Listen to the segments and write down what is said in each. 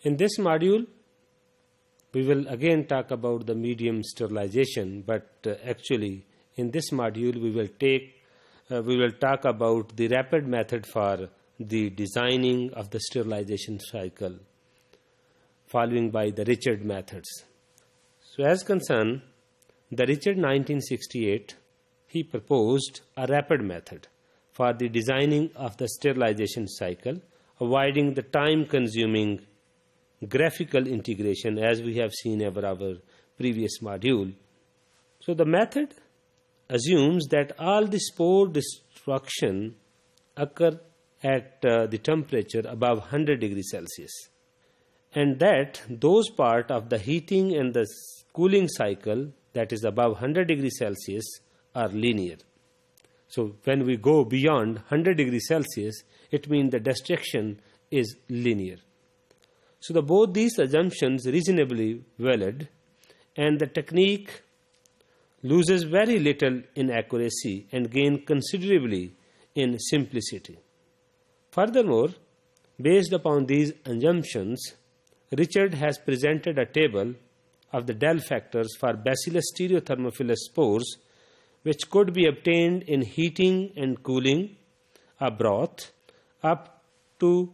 In this module, we will again talk about the medium sterilization, but actually in this module we will talk about the rapid method for the designing of the sterilization cycle, following by the Richard methods. So as concerned, the Richard 1968, he proposed a rapid method for the designing of the sterilization cycle, avoiding the time-consuming graphical integration as we have seen over our previous module. So the method assumes that all the spore destruction occur at the temperature above 100 degrees Celsius, and that those part of the heating and the cooling cycle that is above 100 degrees Celsius are linear. So when we go beyond 100 degrees Celsius, it means the destruction is linear. So both these assumptions reasonably valid, and the technique loses very little in accuracy and gains considerably in simplicity. Furthermore, based upon these assumptions, Richard has presented a table of the Dell factors for Bacillus stereothermophilus spores, which could be obtained in heating and cooling a broth up to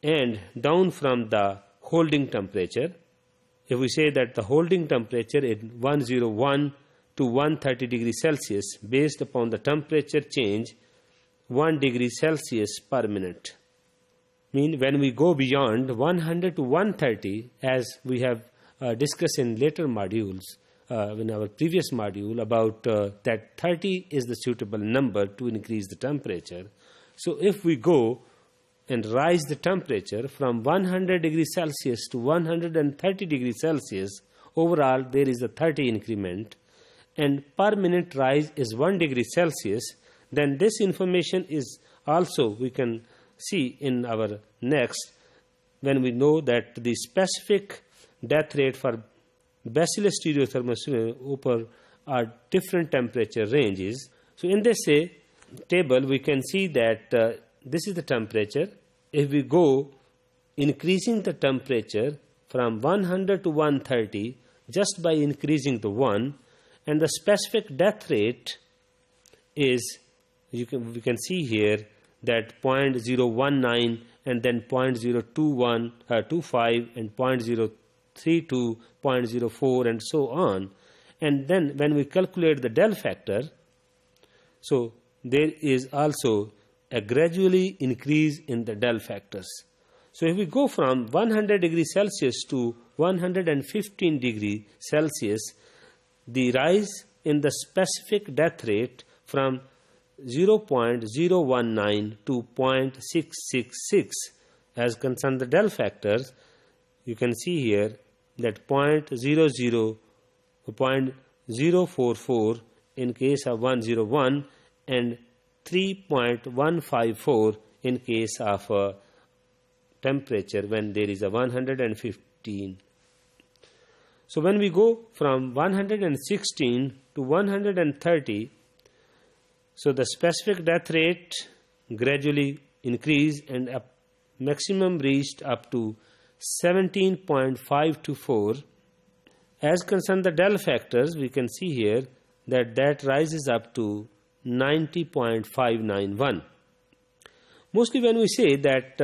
and down from the holding temperature. If we say that the holding temperature is 101 to 130 degrees Celsius based upon the temperature change 1 degree Celsius per minute. Mean when we go beyond 100 to 130, as we have discussed in later modules, in our previous module about that 30 is the suitable number to increase the temperature. So if we go and rise the temperature from 100 degrees Celsius to 130 degrees Celsius, overall there is a 30 increment, and per minute rise is 1 degree Celsius, then this information is also we can see in our next, when we know that the specific death rate for Bacillus stereothermophilus are different temperature ranges. So in this table we can see that this is the temperature. If we go increasing the temperature from 100 to 130 just by increasing the 1, and the specific death rate is, we can see here that 0.019 and then 0.025 and 0.032, 0.04 and so on. And then when we calculate the Dell factor, so there is also a gradually increase in the Dell factors. So if we go from 100 degrees Celsius to 115 degrees Celsius, the rise in the specific death rate from 0.019 to 0.666 as concerned the Dell factors, you can see here that 0.044 in case of 101 and 3.154 in case of temperature when there is a 115. So when we go from 116 to 130, so the specific death rate gradually increased and a maximum reached up to 17.524. As concerned the Dell factors, we can see here that rises up to 90.591. Mostly when we say that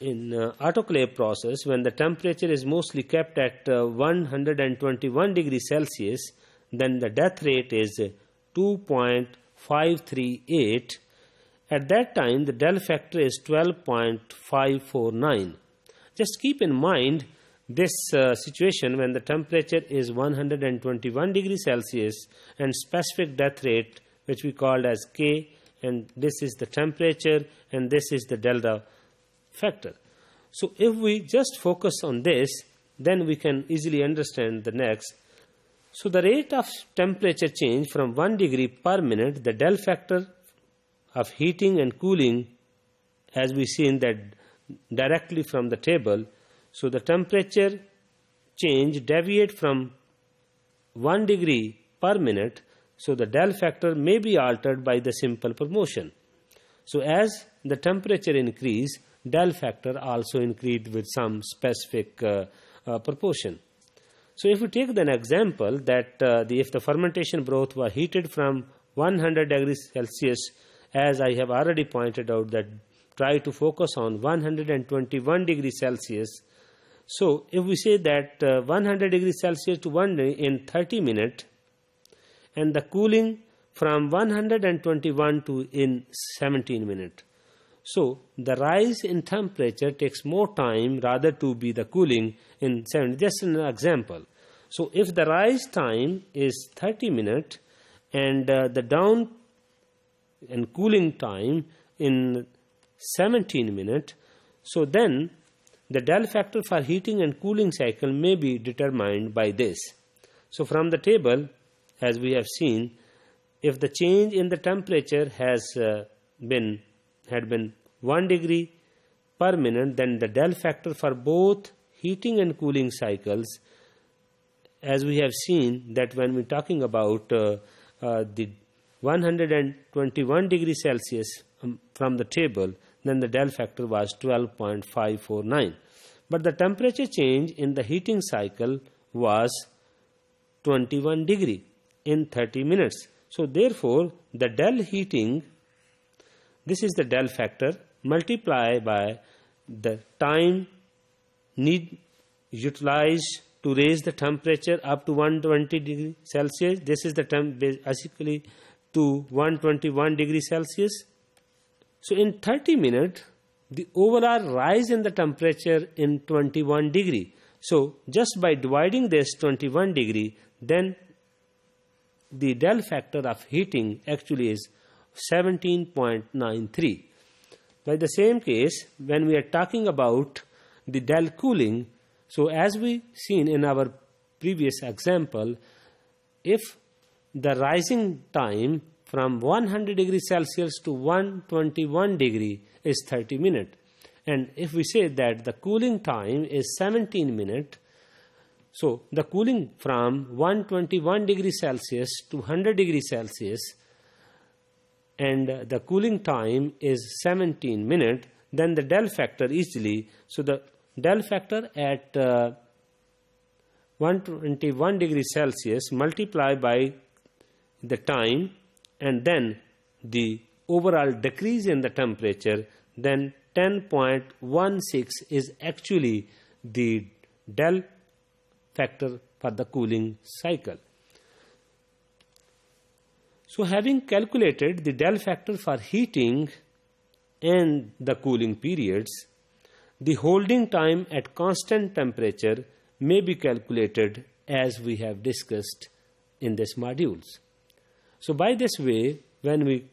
in autoclave process, when the temperature is mostly kept at 121 degrees Celsius, then the death rate is 2.538. At that time, the Dell factor is 12.549. Just keep in mind this situation when the temperature is 121 degrees Celsius and specific death rate, which we called as K, and this is the temperature and this is the delta factor. So if we just focus on this, then we can easily understand the next. So the rate of temperature change from 1 degree per minute, the Dell factor of heating and cooling, as we see in that directly from the table. So the temperature change deviate from 1 degree per minute, so the Dell factor may be altered by the simple promotion. So as the temperature increase, del factor also increased with some specific proportion. So if we take an example that if the fermentation broth was heated from 100 degrees Celsius, as I have already pointed out, that try to focus on 121 degrees Celsius. So if we say that 100 degrees Celsius to 1 in 30 minutes, and the cooling from 121 to in 17 minutes. So the rise in temperature takes more time rather to be the cooling in 7. Just an example. So if the rise time is 30 minutes and the down and cooling time in 17 minutes, so then the del factor for heating and cooling cycle may be determined by this. So from the table, as we have seen, if the change in the temperature had been 1 degree per minute, then the del factor for both heating and cooling cycles, as we have seen that when we are talking about the 121 degrees Celsius from the table, then the del factor was 12.549. But the temperature change in the heating cycle was 21 degree in 30 minutes. So therefore, the del heating, this is the del factor, multiplied by the time need utilized to raise the temperature up to 120 degrees Celsius. This is the basically to 121 degrees Celsius. So in 30 minutes, the overall rise in the temperature in 21 degree. So just by dividing this 21 degree, then the del factor of heating actually is 17.93. By the same case, when we are talking about the del cooling, so as we seen in our previous example, if the rising time from 100 degrees Celsius to 121 degree is 30 minutes, and if we say that the cooling time is 17 minutes, so the cooling from 121 degrees Celsius to 100 degrees Celsius, and the cooling time is 17 minutes, then the del factor easily, so the del factor at 121 degrees Celsius multiplied by the time and then the overall decrease in the temperature, then 10.16 is actually the del factor for the cooling cycle. So having calculated the del factor for heating and the cooling periods, the holding time at constant temperature may be calculated as we have discussed in this modules. So by this way, when we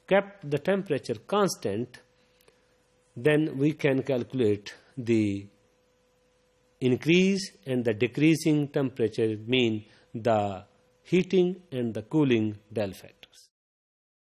kept the temperature constant, then we can calculate the increase and the decreasing temperature, mean the heating and the cooling del factor.